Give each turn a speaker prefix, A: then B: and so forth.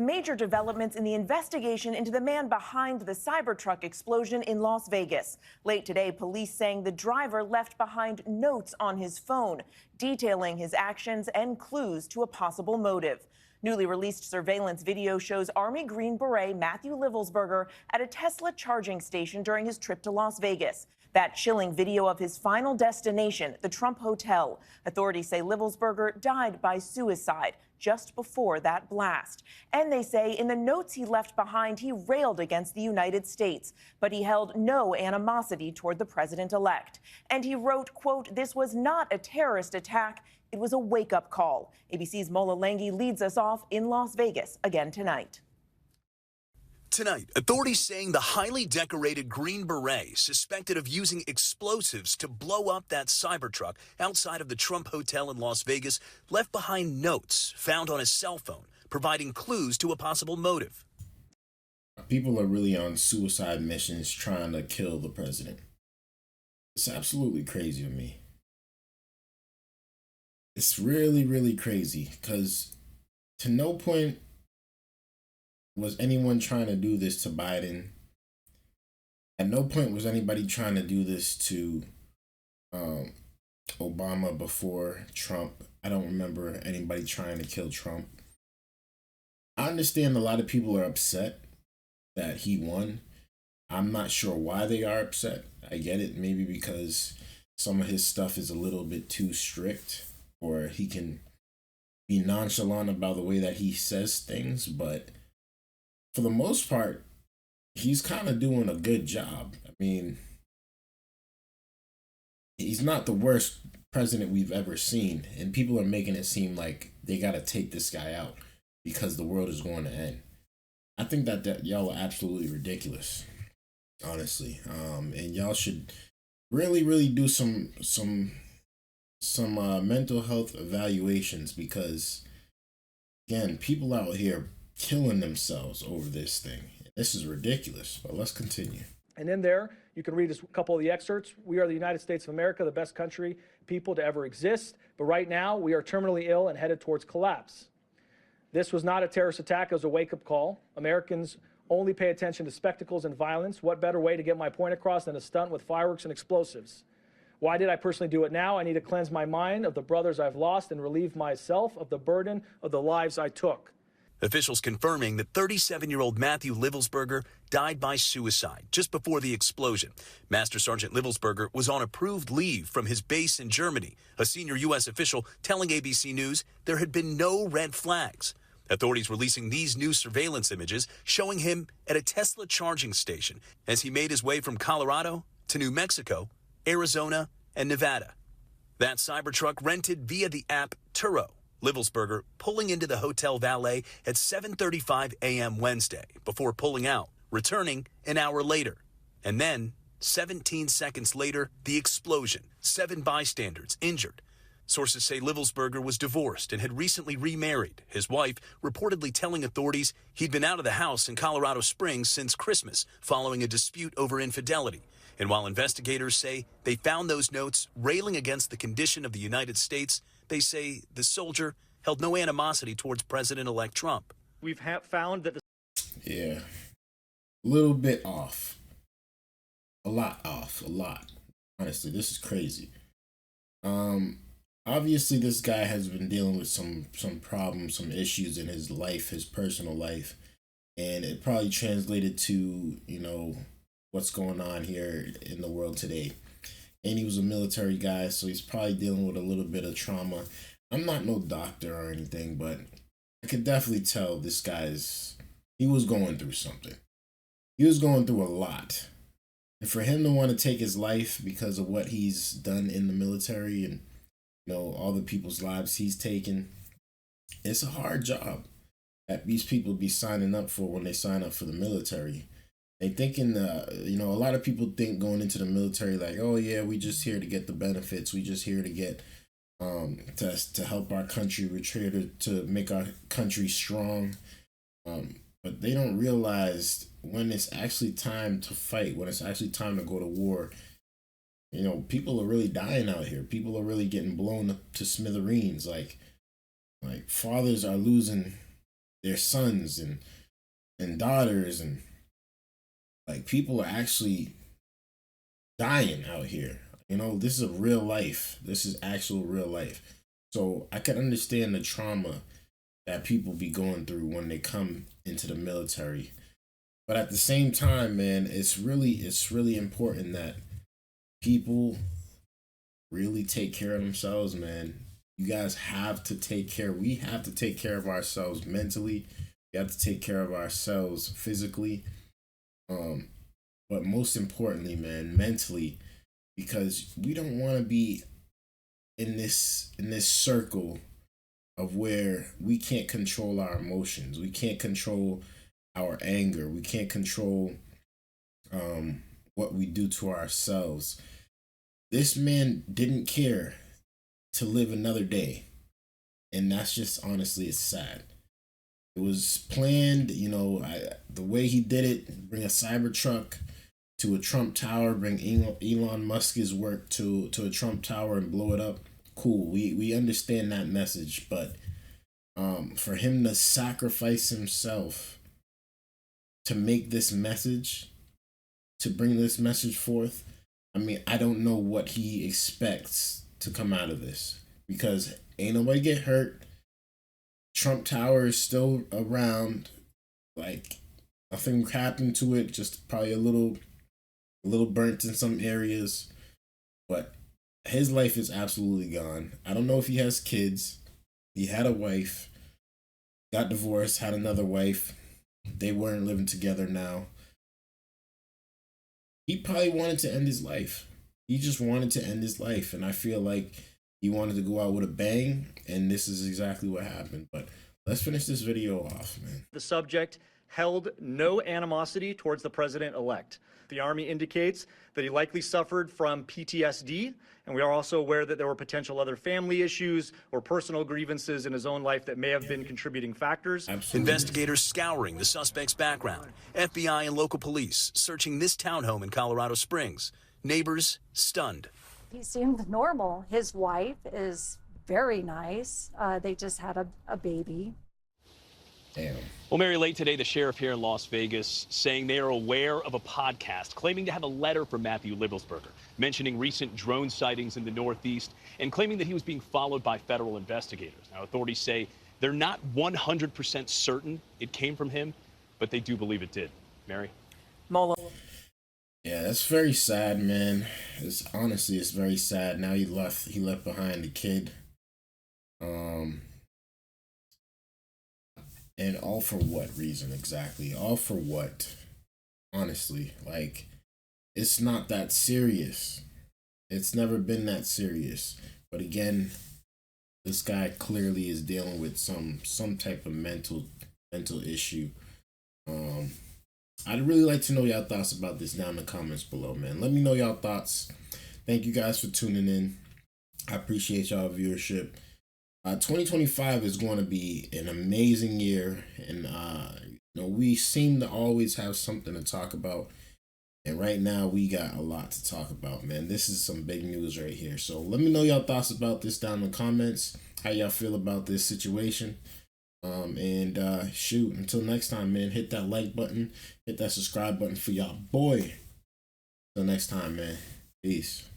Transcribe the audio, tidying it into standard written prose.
A: Major developments in the investigation into the man behind the Cybertruck explosion in Las Vegas. Late today, police saying the driver left behind notes on his phone, detailing his actions and clues to a possible motive. Newly released surveillance video shows Army Green Beret Matthew Livelsberger at a Tesla charging station during his trip to Las Vegas. That chilling video of his final destination, the Trump Hotel. Authorities say Livelsberger died by suicide just before that blast. And they say in the notes he left behind, he railed against the United States, but he held no animosity toward the president-elect. And he wrote, quote, "This was not a terrorist attack. It was a wake-up call." ABC's Mola Lenghi leads us off in Las Vegas again tonight.
B: Tonight, authorities saying the highly decorated Green Beret suspected of using explosives to blow up that Cybertruck outside of the Trump Hotel in Las Vegas left behind notes found on his cell phone, providing clues to a possible motive.
C: People are really on suicide missions trying to kill the president. It's absolutely crazy to me. It's really, really crazy because to no point was anyone trying to do this to Biden. At no point was anybody trying to do this to Obama before Trump. I don't remember anybody trying to kill Trump. I understand a lot of people are upset that he won. I'm not sure why they are upset. I get it, maybe because some of his stuff is a little bit too strict, or he can be nonchalant about the way that he says things, but for the most part, he's kind of doing a good job. I mean, he's not the worst president we've ever seen, and people are making it seem like they got to take this guy out because the world is going to end. I think that y'all are absolutely ridiculous, honestly. And y'all should really, really do some mental health evaluations because, again, people out here killing themselves over this thing. This is ridiculous, but let's continue.
D: And in there, you can read a couple of the excerpts. "We are the United States of America, the best country, people to ever exist. But right now, we are terminally ill and headed towards collapse. This was not a terrorist attack. It was a wake-up call. Americans only pay attention to spectacles and violence. What better way to get my point across than a stunt with fireworks and explosives? Why did I personally do it now? I need to cleanse my mind of the brothers I've lost and relieve myself of the burden of the lives I took."
B: Officials confirming that 37-year-old Matthew Livelsberger died by suicide just before the explosion. Master Sergeant Livelsberger was on approved leave from his base in Germany. A senior U.S. official telling ABC News there had been no red flags. Authorities releasing these new surveillance images showing him at a Tesla charging station as he made his way from Colorado to New Mexico, Arizona, and Nevada. That Cybertruck rented via the app Turo. Livelsberger pulling into the hotel valet at 7:35 a.m. Wednesday before pulling out, returning an hour later. And then, 17 seconds later, the explosion. 7 bystanders injured. Sources say Livelsberger was divorced and had recently remarried, his wife reportedly telling authorities he'd been out of the house in Colorado Springs since Christmas following a dispute over infidelity. And while investigators say they found those notes railing against the condition of the United States, they say the soldier held no animosity towards President-elect Trump.
D: We've found that
C: Yeah, a little bit off. A lot off, a lot. Honestly, this is crazy. Obviously, this guy has been dealing with some problems, some issues in his life, his personal life, and it probably translated to, what's going on here in the world today. And he was a military guy, so he's probably dealing with a little bit of trauma. I'm not no doctor or anything, but I could definitely tell this he was going through something. He was going through a lot. And for him to want to take his life because of what he's done in the military and, all the people's lives he's taken, it's a hard job that these people be signing up for when they sign up for the military. They thinking, a lot of people think going into the military like, oh yeah, we just here to get the benefits. We just here to get, to help our country. We're here to make our country strong. But they don't realize when it's actually time to fight, when it's actually time to go to war, people are really dying out here. People are really getting blown up to smithereens. Like fathers are losing their sons and daughters, and like people are actually dying out here. You know, this is a real life. This is actual real life. So I can understand the trauma that people be going through when they come into the military. But at the same time, man, it's really important that people really take care of themselves, man. You guys have to take care. We have to take care of ourselves mentally. We have to take care of ourselves physically. But most importantly, man, mentally, because we don't want to be in this circle of where we can't control our emotions. We can't control our anger. We can't control what we do to ourselves. This man didn't care to live another day. And that's just, honestly, it's sad. It was planned, you know, the way he did it, bring a Cybertruck to a Trump Tower, bring Elon Musk's work to a Trump Tower and blow it up. Cool, we understand that message, but for him to sacrifice himself to make this message, to bring this message forth, I mean, I don't know what he expects to come out of this, because ain't nobody get hurt. Trump Tower is still around, like nothing happened to it, just probably a little burnt in some areas, but his life is absolutely gone. I don't know if he has kids. He had a wife, got divorced, had another wife. They weren't living together now. He probably wanted to end his life. He just wanted to end his life, and I feel like he wanted to go out with a bang, and this is exactly what happened. But let's finish this video off, man.
E: The subject held no animosity towards the president-elect. The Army indicates that he likely suffered from PTSD, and we are also aware that there were potential other family issues or personal grievances in his own life that may have been contributing factors.
C: Absolutely.
B: Investigators scouring the suspect's background. FBI and local police searching this townhome in Colorado Springs. Neighbors stunned.
F: He seemed normal. His wife is very nice. They just had a baby.
C: Damn.
G: Well, Mary, late today, the sheriff here in Las Vegas saying they are aware of a podcast claiming to have a letter from Matthew Livelsberger mentioning recent drone sightings in the Northeast and claiming that he was being followed by federal investigators. Now, authorities say they're not 100% certain it came from him, but they do believe it did. Mary?
A: Mola.
C: Yeah, that's very sad, man. It's very sad. Now he left behind a kid. And all for what reason exactly? All for what? Honestly, like, it's not that serious. It's never been that serious. But again, this guy clearly is dealing with some type of mental issue. I'd really like to know y'all thoughts about this down in the comments below, man. Let me know y'all thoughts. Thank you guys for tuning in. I appreciate y'all viewership. 2025 is going to be an amazing year, and you know, we seem to always have something to talk about, and right now we got a lot to talk about, man. This is some big news right here. So let me know y'all thoughts about this down in the comments, how y'all feel about this situation. And shoot, until next time, man, hit that like button, hit that subscribe button for y'all boy. Till next time, man. Peace.